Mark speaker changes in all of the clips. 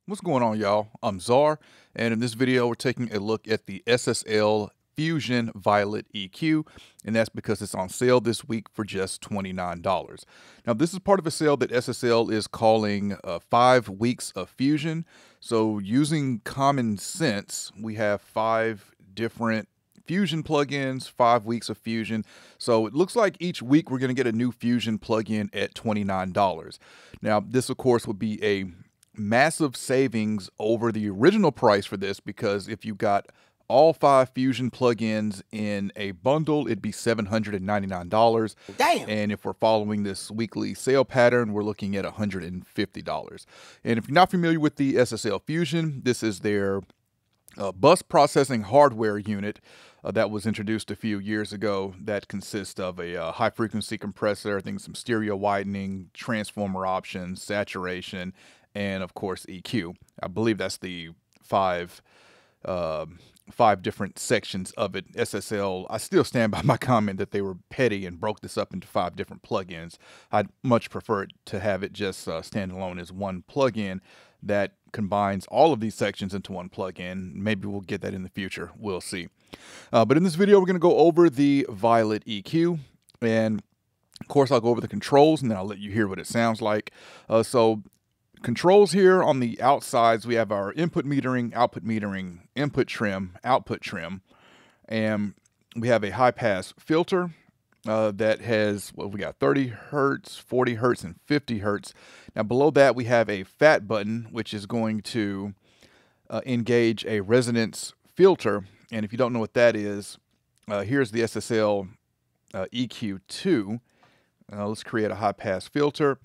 Speaker 1: What's going on, y'all? I'm Czar, and in this video we're taking a look at the SSL Fusion Violet EQ, and that's because it's on sale this week for just $29. Now, this is part of a sale that SSL is calling 5 weeks of Fusion. So using common sense, we have 5 different Fusion plugins, 5 weeks of Fusion. So it looks like each week we're going to get a new Fusion plugin at $29. Now, this of course would be a massive savings over the original price for this, because if you got all 5 Fusion plugins in a bundle, it'd be $799.
Speaker 2: Damn.
Speaker 1: And if we're following this weekly sale pattern, we're looking at $150. And if you're not familiar with the SSL Fusion, this is their bus processing hardware unit that was introduced a few years ago, that consists of a high frequency compressor, I think some stereo widening, transformer options, saturation, and of course EQ. I believe that's the 5 different sections of it. SSL, I still stand by my comment that they were petty and broke this up into 5 different plugins. I'd much prefer it to have it just stand alone as one plugin that combines all of these sections into one plugin. Maybe we'll get that in the future. We'll see. But in this video, we're going to go over the Violet EQ, and of course I'll go over the controls, and then I'll let you hear what it sounds like. So controls here on the outsides, we have our input metering, input trim, output trim, and we have a high pass filter that has, well, we got 30 hertz, 40 hertz, and 50 hertz. Now below that we have a fat button, which is going to engage a resonance filter. And if you don't know what that is, here's the SSL EQ2. Let's create a high pass filter.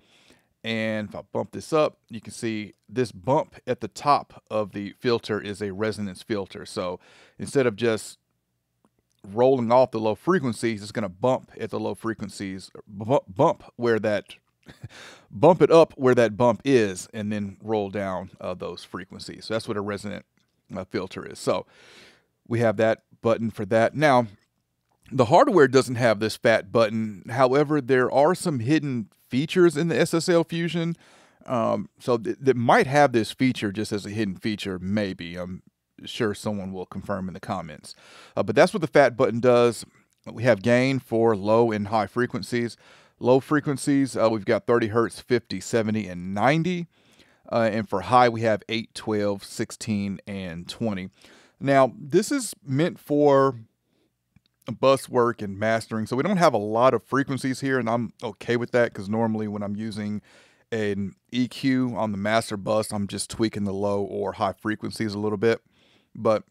Speaker 1: And if I bump this up, you can see this bump at the top of the filter is a resonance filter. So instead of just rolling off the low frequencies, it's going to bump at the low frequencies, bump it up where that bump is, and then roll down those frequencies. So that's what a resonant filter is. So we have that button for that. Now, the hardware doesn't have this fat button. However, there are some hidden features in the SSL Fusion. So that might have this feature just as a hidden feature, maybe. I'm sure someone will confirm in the comments. But that's what the fat button does. We have gain for low and high frequencies. Low frequencies, we've got 30 hertz, 50, 70, and 90. And for high, we have 8, 12, 16, and 20. Now, this is meant for bus work and mastering, so we don't have a lot of frequencies here, and I'm okay with that, because normally when I'm using an EQ on the master bus, I'm just tweaking the low or high frequencies a little bit. But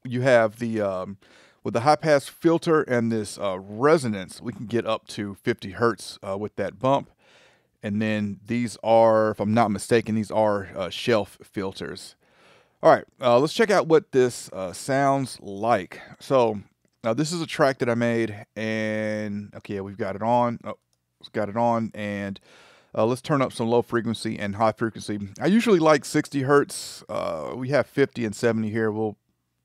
Speaker 1: you have the with the high pass filter and this resonance, we can get up to 50 hertz with that bump. And then these are, if I'm not mistaken, these are shelf filters. All right, let's check out what this sounds like. So now this is a track that I made, and okay, we've got it on. Oh, it's got it on, and let's turn up some low frequency and high frequency. I usually like 60 hertz. We have 50 and 70 here. We'll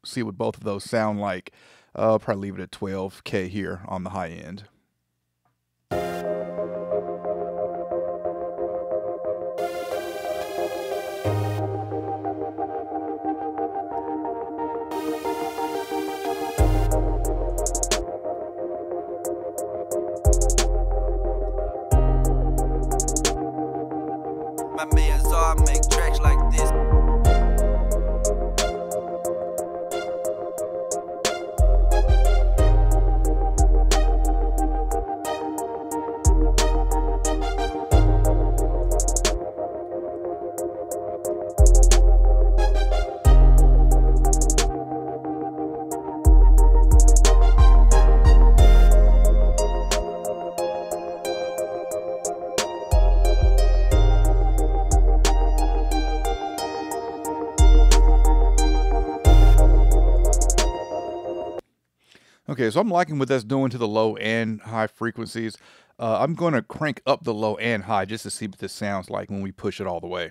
Speaker 1: see what both of those sound like. I'll probably leave it at 12K here on the high end.
Speaker 2: My man Czar make tracks like this.
Speaker 1: Okay, so I'm liking what that's doing to the low and high frequencies. I'm going to crank up the low and high just to see what this sounds like when we push it all the way.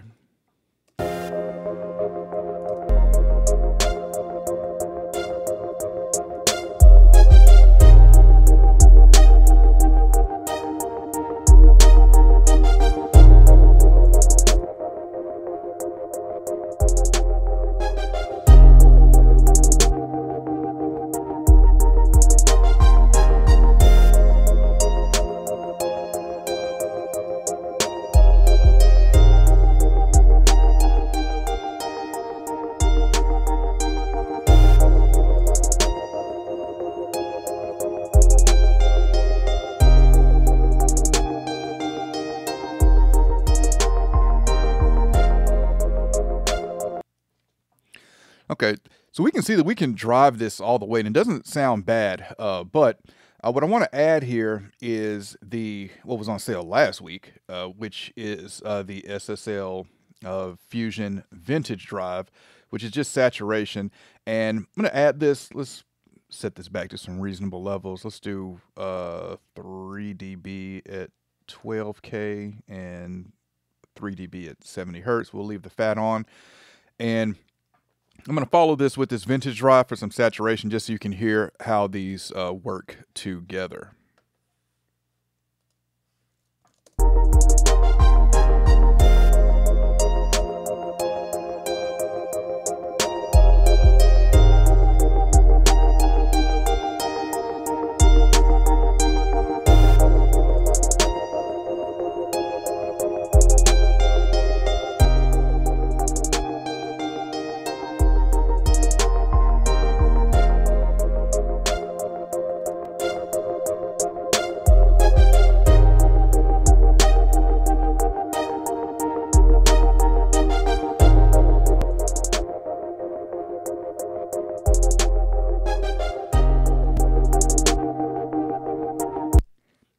Speaker 1: Okay, so we can see that we can drive this all the way, and it doesn't sound bad. But what I want to add here is what was on sale last week, which is the SSL Fusion Vintage Drive, which is just saturation. And I'm going to add this. Let's set this back to some reasonable levels. Let's do 3 dB at 12K and 3 dB at 70 hertz. We'll leave the fat on. And I'm going to follow this with this vintage drive for some saturation just so you can hear how these work together.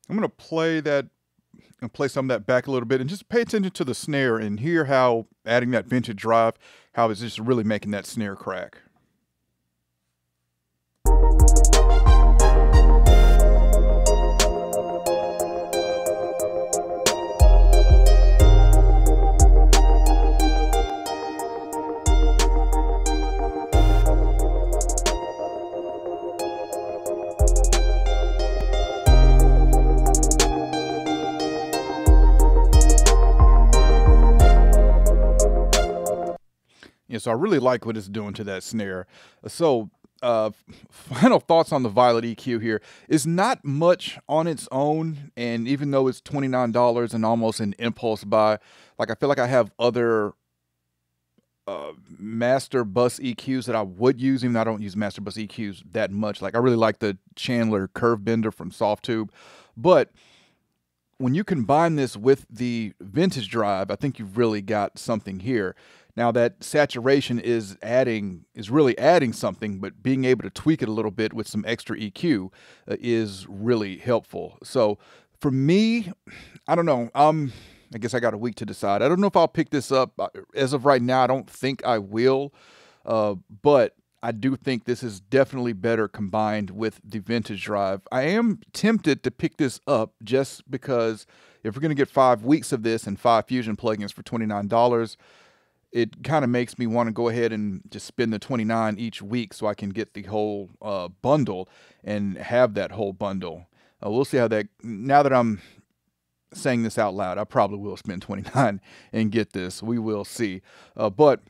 Speaker 1: I'm going to play some of that back a little bit and just pay attention to the snare and hear how adding that vintage drive, how it's just really making that snare crack. Yeah, so I really like what it's doing to that snare. So final thoughts on the Violet EQ here is not much on its own, and even though it's $29 and almost an impulse buy, like I feel like I have other master bus EQs that I would use, even though I don't use master bus EQs that much. Like I really like the Chandler Curve Bender from Softtube, but when you combine this with the vintage drive, I think you've really got something here. Now that saturation is really adding something, but being able to tweak it a little bit with some extra EQ is really helpful. So for me, I don't know. I guess I got a week to decide. I don't know if I'll pick this up. As of right now, I don't think I will. But I do think this is definitely better combined with the vintage drive. I am tempted to pick this up just because if we're going to get 5 weeks of this and 5 Fusion plugins for $29, it kind of makes me want to go ahead and just spend the $29 each week so I can get the whole bundle and have that whole bundle. We'll see how that, now that I'm saying this out loud, I probably will spend $29 and get this. We will see. But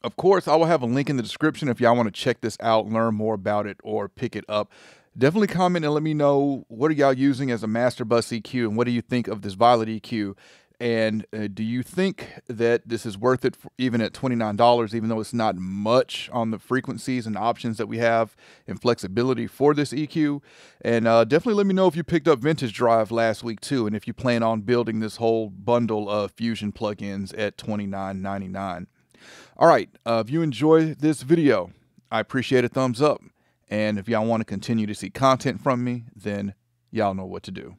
Speaker 1: of course, I will have a link in the description if y'all want to check this out, learn more about it, or pick it up. Definitely comment and let me know, what are y'all using as a master bus EQ, and what do you think of this Violet EQ? And do you think that this is worth it even at $29, even though it's not much on the frequencies and options that we have and flexibility for this EQ? And definitely let me know if you picked up Vintage Drive last week too, and if you plan on building this whole bundle of Fusion plugins at $29.99. All right, if you enjoy this video, I appreciate a thumbs up. And if y'all want to continue to see content from me, then y'all know what to do.